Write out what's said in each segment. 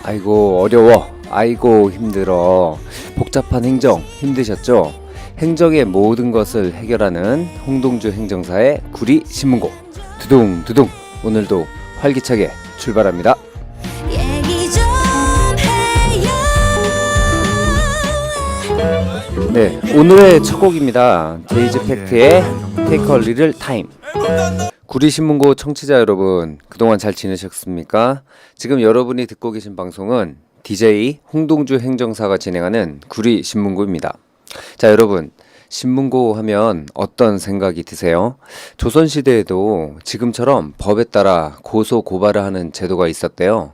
아이고 어려워, 아이고 힘들어. 복잡한 행정 힘드셨죠? 행정의 모든 것을 해결하는 홍동주 행정사의 구리신문고 두둥두둥 오늘도 활기차게 출발합니다. 네, 오늘의 첫 곡입니다. 데이지 팩트의 Take a Little Time. 구리신문고 청취자 여러분, 그동안 잘 지내셨습니까? 지금 여러분이 듣고 계신 방송은 DJ 홍동주 행정사가 진행하는 구리신문고입니다. 자, 여러분, 신문고 하면 어떤 생각이 드세요? 조선시대에도 지금처럼 법에 따라 고소 고발을 하는 제도가 있었대요.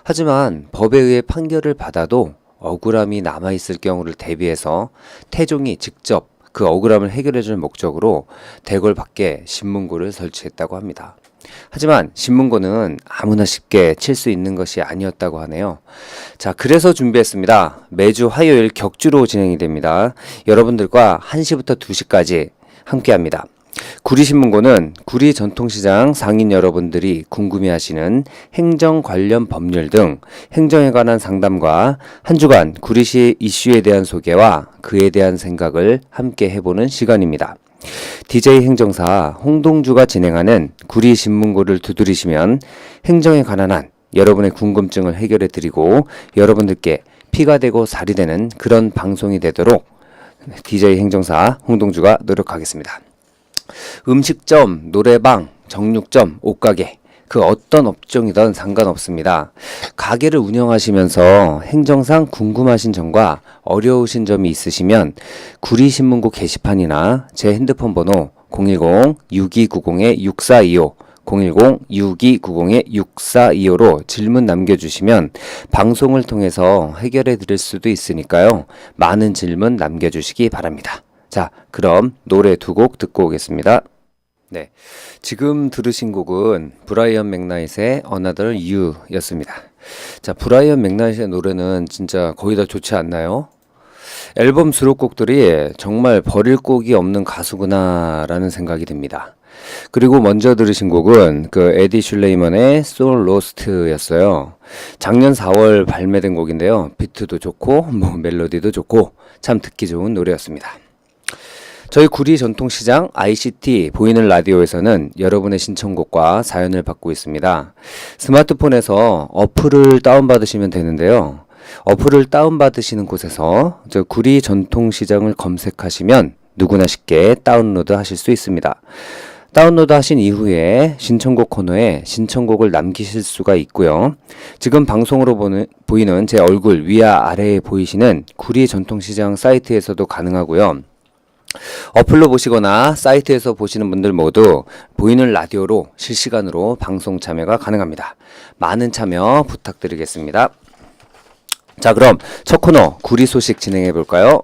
하지만 법에 의해 판결을 받아도 억울함이 남아있을 경우를 대비해서 태종이 직접 그 억울함을 해결해줄 목적으로 대궐 밖에 신문고를 설치했다고 합니다. 하지만 신문고는 아무나 쉽게 칠 수 있는 것이 아니었다고 하네요. 자, 그래서 준비했습니다. 매주 화요일 격주로 진행이 됩니다. 여러분들과 1시부터 2시까지 함께합니다. 구리신문고는 구리 전통시장 상인 여러분들이 궁금해하시는 행정 관련 법률 등 행정에 관한 상담과 한 주간 구리시 이슈에 대한 소개와 그에 대한 생각을 함께 해보는 시간입니다. DJ 행정사 홍동주가 진행하는 구리신문고를 두드리시면 행정에 관한 한 여러분의 궁금증을 해결해 드리고 여러분들께 피가 되고 살이 되는 그런 방송이 되도록 DJ 행정사 홍동주가 노력하겠습니다. 음식점, 노래방, 정육점, 옷가게 그 어떤 업종이든 상관없습니다. 가게를 운영하시면서 행정상 궁금하신 점과 어려우신 점이 있으시면 구리신문고 게시판이나 제 핸드폰 번호 010-6290-6425 010-6290-6425로 질문 남겨주시면 방송을 통해서 해결해 드릴 수도 있으니까요. 많은 질문 남겨주시기 바랍니다. 자, 그럼 노래 두 곡 듣고 오겠습니다. 네, 지금 들으신 곡은 브라이언 맥나잇의 Another You 였습니다. 자, 브라이언 맥나잇의 노래는 진짜 거의 다 좋지 않나요? 앨범 수록곡들이 정말 버릴 곡이 없는 가수구나 라는 생각이 듭니다. 그리고 먼저 들으신 곡은 그 에디 슐레이먼의 Soul Lost 였어요. 작년 4월 발매된 곡인데요. 비트도 좋고 멜로디도 좋고 참 듣기 좋은 노래였습니다. 저희 구리 전통시장 ICT 보이는 라디오에서는 여러분의 신청곡과 사연을 받고 있습니다. 스마트폰에서 어플을 다운받으시면 되는데요. 어플을 다운받으시는 곳에서 저 구리 전통시장을 검색하시면 누구나 쉽게 다운로드 하실 수 있습니다. 다운로드 하신 이후에 신청곡 코너에 신청곡을 남기실 수가 있고요. 지금 방송으로 보이는 제 얼굴 위아 아래에 보이시는 구리 전통시장 사이트에서도 가능하고요. 어플로 보시거나 사이트에서 보시는 분들 모두 보이는 라디오로 실시간으로 방송 참여가 가능합니다. 많은 참여 부탁드리겠습니다. 자, 그럼 첫 코너 구리 소식 진행해 볼까요?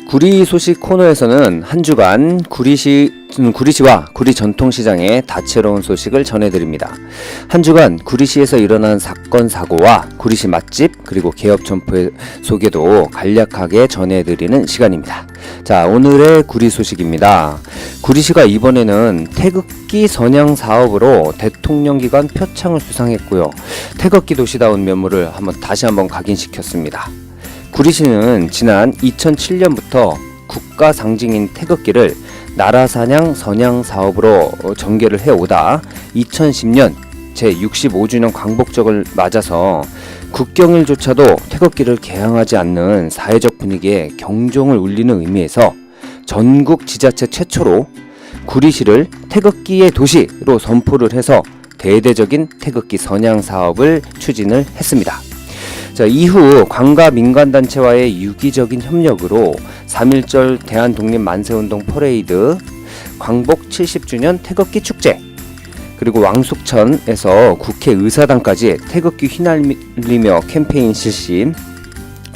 구리 소식 코너에서는 한 주간 구리시와 구리 전통시장의 다채로운 소식을 전해드립니다. 한 주간 구리시에서 일어난 사건 사고와 구리시 맛집 그리고 개업 점포의 소개도 간략하게 전해드리는 시간입니다. 자, 오늘의 구리 소식입니다. 구리시가 이번에는 태극기 선양 사업으로 대통령기관 표창을 수상했고요. 태극기 도시다운 면모를 다시 한번 각인시켰습니다. 구리시는 지난 2007년부터 국가 상징인 태극기를 나라사냥 선양 사업으로 전개를 해오다 2010년 제65주년 광복절을 맞아서 국경일조차도 태극기를 개항하지 않는 사회적 분위기에 경종을 울리는 의미에서 전국 지자체 최초로 구리시를 태극기의 도시로 선포를 해서 대대적인 태극기 선양 사업을 추진을 했습니다. 자, 이후 관가 민간단체와의 유기적인 협력으로 3.1절 대한독립만세운동 퍼레이드, 광복 70주년 태극기 축제, 그리고 왕숙천에서 국회의사당까지 태극기 휘날리며 캠페인 실시,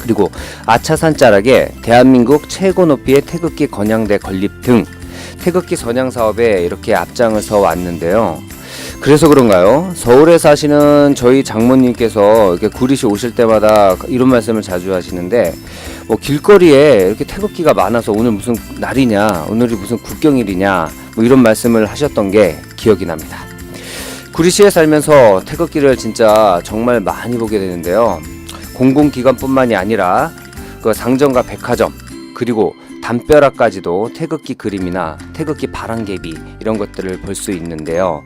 그리고 아차산 자락에 대한민국 최고 높이의 태극기 건양대 건립 등 태극기 선양 사업에 이렇게 앞장을 서 왔는데요. 그래서 그런가요? 서울에 사시는 저희 장모님께서 이렇게 구리시 오실 때마다 이런 말씀을 자주 하시는데, 뭐 길거리에 이렇게 태극기가 많아서 오늘 무슨 날이냐, 오늘이 무슨 국경일이냐, 뭐 이런 말씀을 하셨던 게 기억이 납니다. 구리시에 살면서 태극기를 진짜 정말 많이 보게 되는데요. 공공기관뿐만이 아니라 그 상점과 백화점, 그리고 담벼락까지도 태극기 그림이나 태극기 바람개비 이런 것들을 볼 수 있는데요.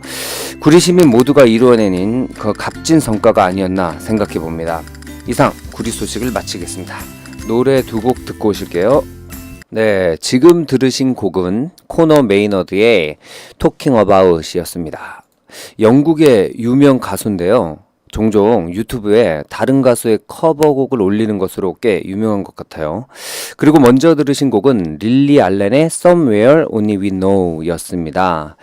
구리 시민 모두가 이루어내는 그 값진 성과가 아니었나 생각해 봅니다. 이상 구리 소식을 마치겠습니다. 노래 두 곡 듣고 오실게요. 네, 지금 들으신 곡은 코너 메이너드의 Talking About이었습니다. 영국의 유명 가수인데요. 종종 유튜브에 다른 가수의 커버곡을 올리는 것으로 꽤 유명한 것 같아요. 그리고 먼저 들으신 곡은 릴리 알렌의 Somewhere Only We Know 였습니다.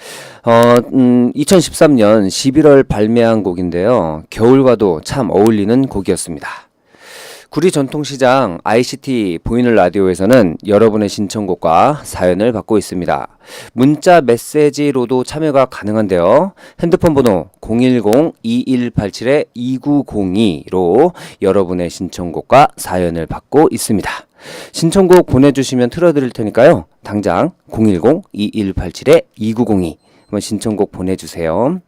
2013년 11월 발매한 곡인데요. 겨울과도 참 어울리는 곡이었습니다. 구리 전통시장 ICT 보이는 라디오에서는 여러분의 신청곡과 사연을 받고 있습니다. 문자 메시지로도 참여가 가능한데요. 핸드폰 번호 010-2187-2902로 여러분의 신청곡과 사연을 받고 있습니다. 신청곡 보내주시면 틀어드릴 테니까요. 당장 010-2187-2902 한번 신청곡 보내주세요.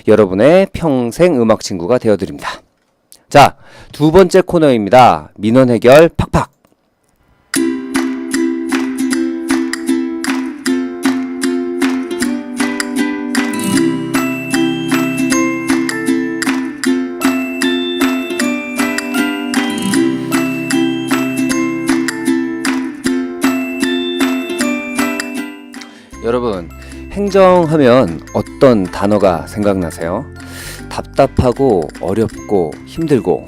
여러분의 평생 음악 친구가 되어드립니다. 자, 두 번째 코너입니다. 민원 해결 팍팍. 여러분, 행정하면 어떤 단어가 생각나세요? 답답하고 어렵고 힘들고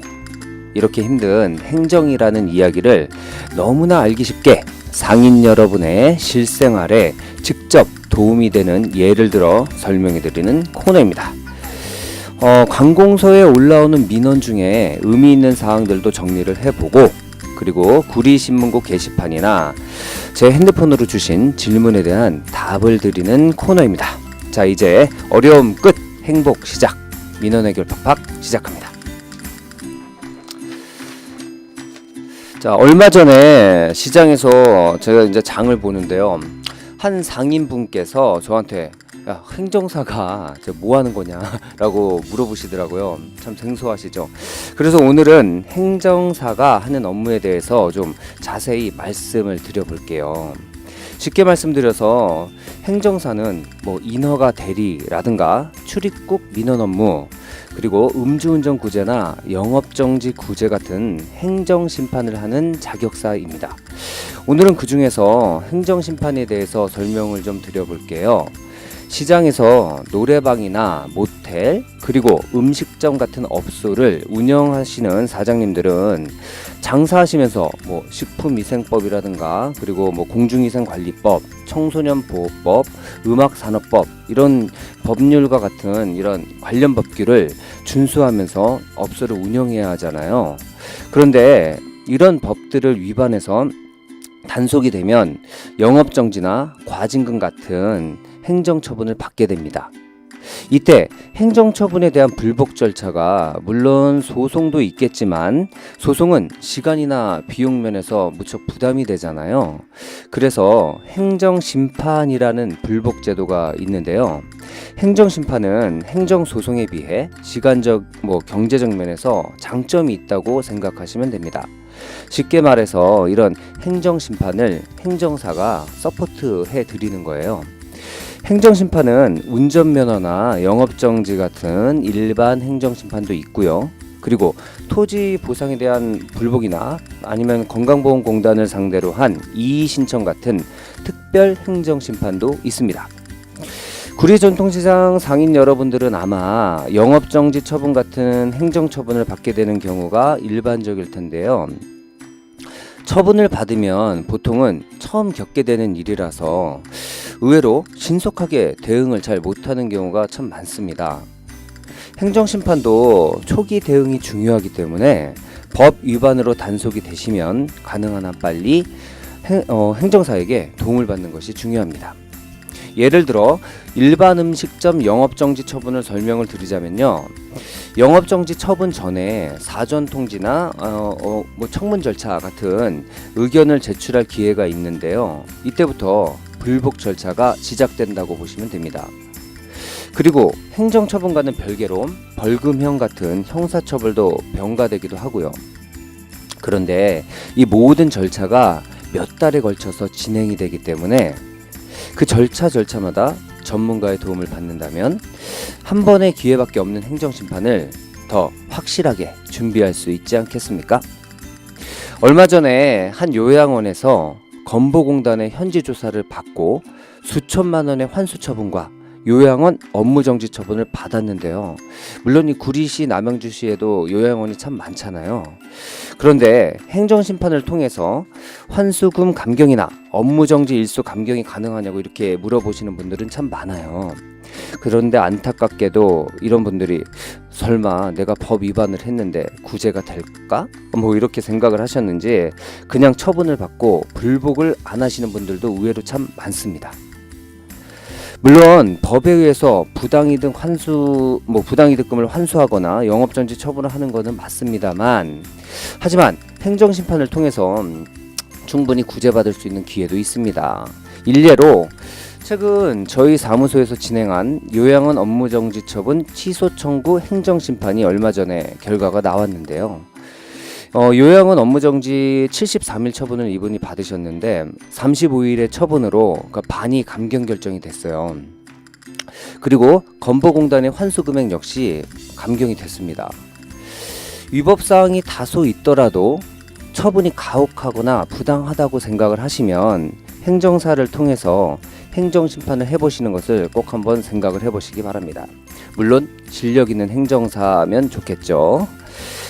이렇게 힘든 행정이라는 이야기를 너무나 알기 쉽게 상인 여러분의 실생활에 직접 도움이 되는 예를 들어 설명해 드리는 코너입니다. 관공서에 올라오는 민원 중에 의미 있는 사항들도 정리를 해보고, 그리고 구리신문고 게시판이나 제 핸드폰으로 주신 질문에 대한 답을 드리는 코너입니다. 자, 이제 어려움 끝, 행복 시작. 민원 해결 팍팍 시작합니다. 자, 얼마 전에 시장에서 제가 이제 장을 보는데요. 한 상인분께서 저한테 야, 행정사가 뭐 하는 거냐 라고 물어보시더라고요. 참 생소하시죠? 그래서 오늘은 행정사가 하는 업무에 대해서 좀 자세히 말씀을 드려볼게요. 쉽게 말씀드려서 행정사는 뭐 인허가 대리라든가 출입국 민원 업무, 그리고 음주운전 구제나 영업정지 구제 같은 행정심판을 하는 자격사입니다. 오늘은 그 중에서 행정심판에 대해서 설명을 좀 드려볼게요. 시장에서 노래방이나 모텔, 그리고 음식점 같은 업소를 운영하시는 사장님들은 장사하시면서 뭐 식품위생법이라든가, 그리고 뭐 공중위생관리법, 청소년보호법, 음악산업법, 이런 법률과 같은 이런 관련 법규를 준수하면서 업소를 운영해야 하잖아요. 그런데 이런 법들을 위반해서 단속이 되면 영업정지나 과징금 같은 행정처분을 받게 됩니다. 이때 행정처분에 대한 불복 절차가 물론 소송도 있겠지만 소송은 시간이나 비용 면에서 무척 부담이 되잖아요. 그래서 행정심판이라는 불복 제도가 있는데요. 행정심판은 행정소송에 비해 시간적, 경제적 면에서 장점이 있다고 생각하시면 됩니다. 쉽게 말해서 이런 행정심판을 행정사가 서포트해 드리는 거예요. 행정심판은 운전면허나 영업정지 같은 일반 행정심판도 있고요. 그리고 토지 보상에 대한 불복이나 아니면 건강보험공단을 상대로 한 이의신청 같은 특별 행정심판도 있습니다. 구리전통시장 상인 여러분들은 아마 영업정지 처분 같은 행정처분을 받게 되는 경우가 일반적일 텐데요. 처분을 받으면 보통은 처음 겪게 되는 일이라서 의외로 신속하게 대응을 잘 못하는 경우가 참 많습니다. 행정심판도 초기 대응이 중요하기 때문에 법 위반으로 단속이 되시면 가능한 한 빨리 행정사에게 도움을 받는 것이 중요합니다. 예를 들어 일반 음식점 영업정지 처분을 설명을 드리자면요. 영업정지 처분 전에 사전통지나 뭐 청문 절차 같은 의견을 제출할 기회가 있는데요. 이때부터 불복 절차가 시작된다고 보시면 됩니다. 그리고 행정처분과는 별개로 벌금형 같은 형사처벌도 병가되기도 하고요. 그런데 이 모든 절차가 몇 달에 걸쳐서 진행이 되기 때문에 그 절차마다 전문가의 도움을 받는다면 한 번의 기회밖에 없는 행정심판을 더 확실하게 준비할 수 있지 않겠습니까? 얼마 전에 한 요양원에서 건보공단의 현지 조사를 받고 수천만 원의 환수 처분과 요양원 업무정지 처분을 받았는데요. 물론 이 구리시 남양주시에도 요양원이 참 많잖아요. 그런데 행정심판을 통해서 환수금 감경이나 업무정지 일수 감경이 가능하냐고 이렇게 물어보시는 분들은 참 많아요. 그런데 안타깝게도 이런 분들이 설마 내가 법 위반을 했는데 구제가 될까? 뭐 이렇게 생각을 하셨는지 그냥 처분을 받고 불복을 안 하시는 분들도 의외로 참 많습니다. 물론 법에 의해서 부당이득금을 환수하거나 영업정지 처분을 하는 것은 맞습니다만, 하지만 행정심판을 통해서 충분히 구제받을 수 있는 기회도 있습니다. 일례로 최근 저희 사무소에서 진행한 요양원 업무정지 처분 취소 청구 행정심판이 얼마 전에 결과가 나왔는데요. 요양원 업무정지 73일 처분을 이분이 받으셨는데 35일의 처분으로 그러니까 반이 감경 결정이 됐어요. 그리고 건보공단의 환수금액 역시 감경이 됐습니다. 위법사항이 다소 있더라도 처분이 가혹하거나 부당하다고 생각을 하시면 행정사를 통해서 행정심판을 해보시는 것을 꼭 한번 생각을 해보시기 바랍니다. 물론 실력 있는 행정사면 좋겠죠.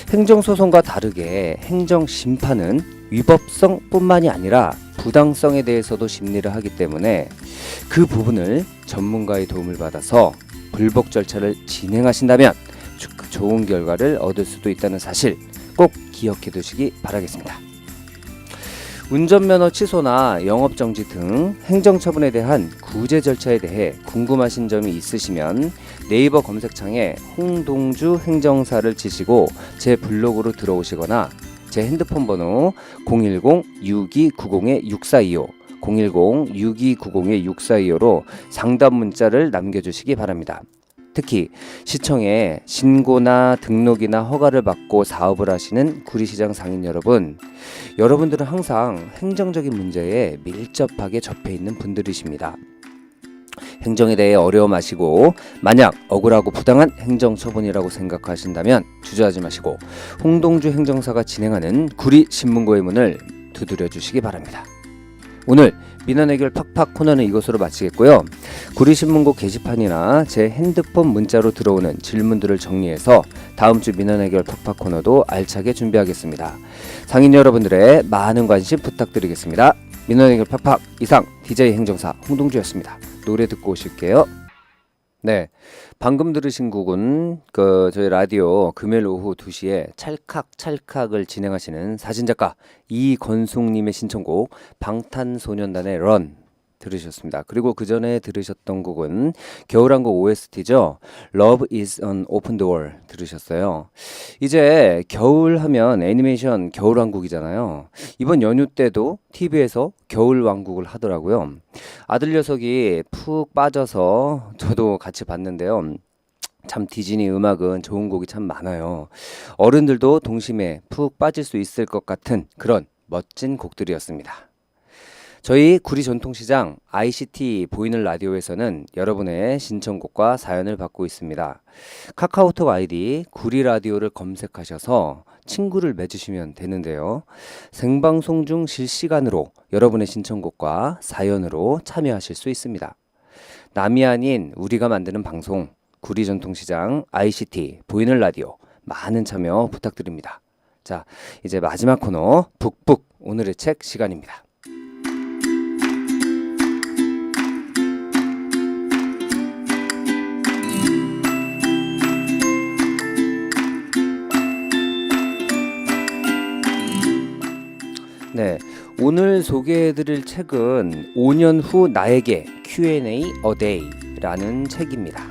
행정소송과 다르게 행정심판은 위법성뿐만이 아니라 부당성에 대해서도 심리를 하기 때문에 그 부분을 전문가의 도움을 받아서 불복 절차를 진행하신다면 좋은 결과를 얻을 수도 있다는 사실 꼭 기억해 두시기 바라겠습니다. 운전면허 취소나 영업정지 등 행정처분에 대한 구제 절차에 대해 궁금하신 점이 있으시면 네이버 검색창에 홍동주 행정사를 치시고 제 블로그로 들어오시거나 제 핸드폰 번호 010-6290-6425 010-6290-6425로 상담 문자를 남겨주시기 바랍니다. 특히 시청에 신고나 등록이나 허가를 받고 사업을 하시는 구리시장 상인 여러분들은 항상 행정적인 문제에 밀접하게 접해 있는 분들이십니다. 행정에 대해 어려워 마시고 만약 억울하고 부당한 행정처분이라고 생각하신다면 주저하지 마시고 홍동주 행정사가 진행하는 구리신문고의 문을 두드려 주시기 바랍니다. 오늘 민원해결 팍팍 코너는 이것으로 마치겠고요. 구리신문고 게시판이나 제 핸드폰 문자로 들어오는 질문들을 정리해서 다음 주 민원해결 팍팍 코너도 알차게 준비하겠습니다. 상인 여러분들의 많은 관심 부탁드리겠습니다. 민원해결 팍팍 이상 DJ 행정사 홍동주였습니다. 노래 듣고 오실게요. 네, 방금 들으신 곡은 저희 라디오 금요일 오후 2시에 찰칵찰칵을 진행하시는 사진작가 이건숙님의 신청곡 방탄소년단의 런 들으셨습니다. 그리고 그 전에 들으셨던 곡은 겨울왕국 OST죠. Love is an open door 들으셨어요. 이제 겨울 하면 애니메이션 겨울왕국이잖아요. 이번 연휴 때도 TV에서 겨울왕국을 하더라고요. 아들 녀석이 푹 빠져서 저도 같이 봤는데요. 참 디즈니 음악은 좋은 곡이 참 많아요. 어른들도 동심에 푹 빠질 수 있을 것 같은 그런 멋진 곡들이었습니다. 저희 구리 전통시장 ICT 보이는 라디오에서는 여러분의 신청곡과 사연을 받고 있습니다. 카카오톡 아이디 구리라디오를 검색하셔서 친구를 맺으시면 되는데요. 생방송 중 실시간으로 여러분의 신청곡과 사연으로 참여하실 수 있습니다. 남이 아닌 우리가 만드는 방송 구리 전통시장 ICT 보이는 라디오 많은 참여 부탁드립니다. 자, 이제 마지막 코너 북북 오늘의 책 시간입니다. 네, 오늘 소개해드릴 책은 5년 후 나에게 Q&A A Day라는 책입니다.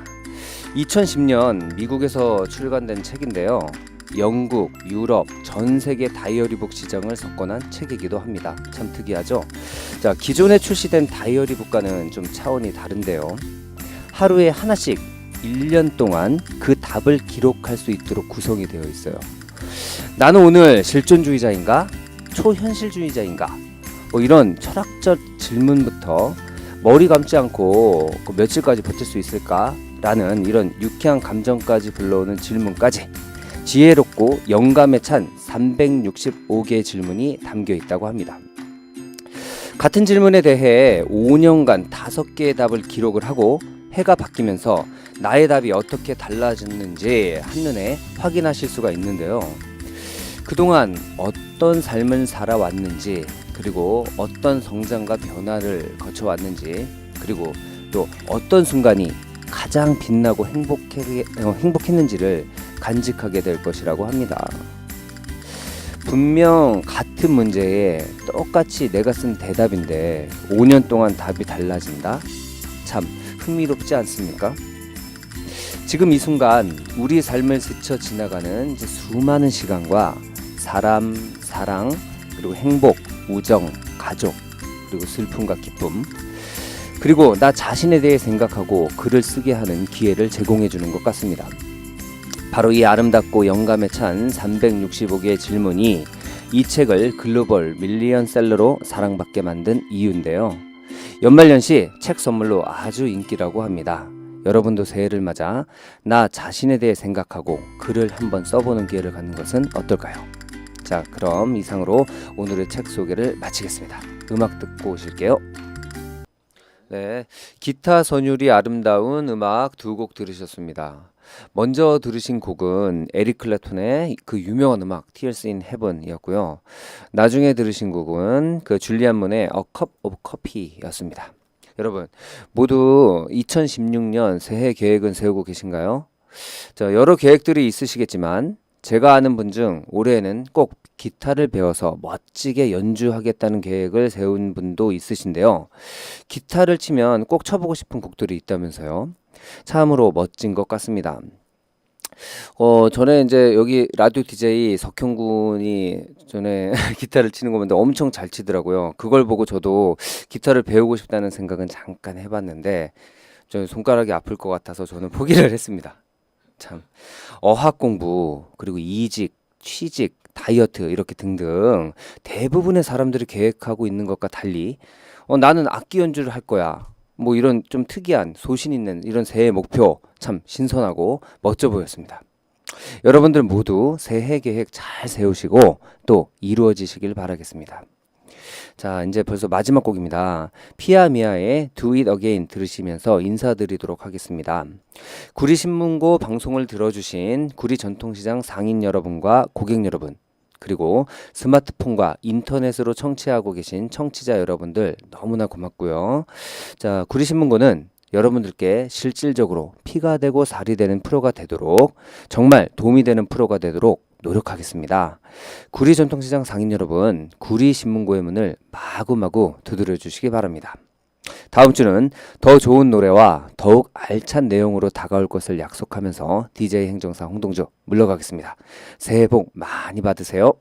2010년 미국에서 출간된 책인데요. 영국, 유럽, 전 세계 다이어리북 시장을 석권한 책이기도 합니다. 참 특이하죠? 자, 기존에 출시된 다이어리북과는 좀 차원이 다른데요. 하루에 하나씩 1년 동안 그 답을 기록할 수 있도록 구성이 되어 있어요. 나는 오늘 실존주의자인가? 초현실주의자인가? 뭐 이런 철학적 질문부터 머리 감지 않고 며칠까지 버틸 수 있을까? 라는 이런 유쾌한 감정까지 불러오는 질문까지 지혜롭고 영감에 찬 365개의 질문이 담겨 있다고 합니다. 같은 질문에 대해 5년간 5개의 답을 기록을 하고 해가 바뀌면서 나의 답이 어떻게 달라졌는지 한눈에 확인하실 수가 있는데요. 그동안 어떤 삶을 살아왔는지, 그리고 어떤 성장과 변화를 거쳐왔는지, 그리고 또 어떤 순간이 가장 빛나고 행복했는지를 간직하게 될 것이라고 합니다. 분명 같은 문제에 똑같이 내가 쓴 대답인데 5년 동안 답이 달라진다? 참 흥미롭지 않습니까? 지금 이 순간 우리 삶을 스쳐 지나가는 이제 수많은 시간과 사람, 사랑, 그리고 행복, 우정, 가족, 그리고 슬픔과 기쁨, 그리고 나 자신에 대해 생각하고 글을 쓰게 하는 기회를 제공해 주는 것 같습니다. 바로 이 아름답고 영감에 찬 365개의 질문이 이 책을 글로벌 밀리언셀러로 사랑받게 만든 이유인데요. 연말연시 책 선물로 아주 인기라고 합니다. 여러분도 새해를 맞아 나 자신에 대해 생각하고 글을 한번 써보는 기회를 갖는 것은 어떨까요? 자, 그럼 이상으로 오늘의 책 소개를 마치겠습니다. 음악 듣고 오실게요. 네, 기타 선율이 아름다운 음악 두 곡 들으셨습니다. 먼저 들으신 곡은 에릭 클랩톤의 그 유명한 음악 Tears in Heaven이었고요. 나중에 들으신 곡은 그 줄리안 문의 A Cup of Coffee였습니다. 여러분 모두 2016년 새해 계획은 세우고 계신가요? 자, 여러 계획들이 있으시겠지만 제가 아는 분 중 올해는 꼭 기타를 배워서 멋지게 연주하겠다는 계획을 세운 분도 있으신데요. 기타를 치면 꼭 쳐보고 싶은 곡들이 있다면서요. 참으로 멋진 것 같습니다. 전에 이제 여기 라디오 DJ 석형군이 전에 기타를 치는 거 보는데 엄청 잘 치더라고요. 그걸 보고 저도 기타를 배우고 싶다는 생각은 잠깐 해봤는데 저 손가락이 아플 것 같아서 저는 포기를 했습니다. 참 어학 공부, 그리고 이직, 취직, 다이어트 이렇게 등등 대부분의 사람들이 계획하고 있는 것과 달리 나는 악기 연주를 할 거야. 뭐 이런 좀 특이한 소신 있는 이런 새해 목표 참 신선하고 멋져 보였습니다. 여러분들 모두 새해 계획 잘 세우시고 또 이루어지시길 바라겠습니다. 자, 이제 벌써 마지막 곡입니다. 피아미아의 Do It Again 들으시면서 인사드리도록 하겠습니다. 구리신문고 방송을 들어주신 구리전통시장 상인 여러분과 고객 여러분, 그리고 스마트폰과 인터넷으로 청취하고 계신 청취자 여러분들 너무나 고맙고요. 자, 구리신문고는 여러분들께 실질적으로 피가 되고 살이 되는 프로가 되도록, 정말 도움이 되는 프로가 되도록 노력하겠습니다. 구리전통시장 상인 여러분, 구리신문고의 문을 마구마구 두드려 주시기 바랍니다. 다음 주는 더 좋은 노래와 더욱 알찬 내용으로 다가올 것을 약속하면서 DJ 행정사 홍동주 물러가겠습니다. 새해 복 많이 받으세요.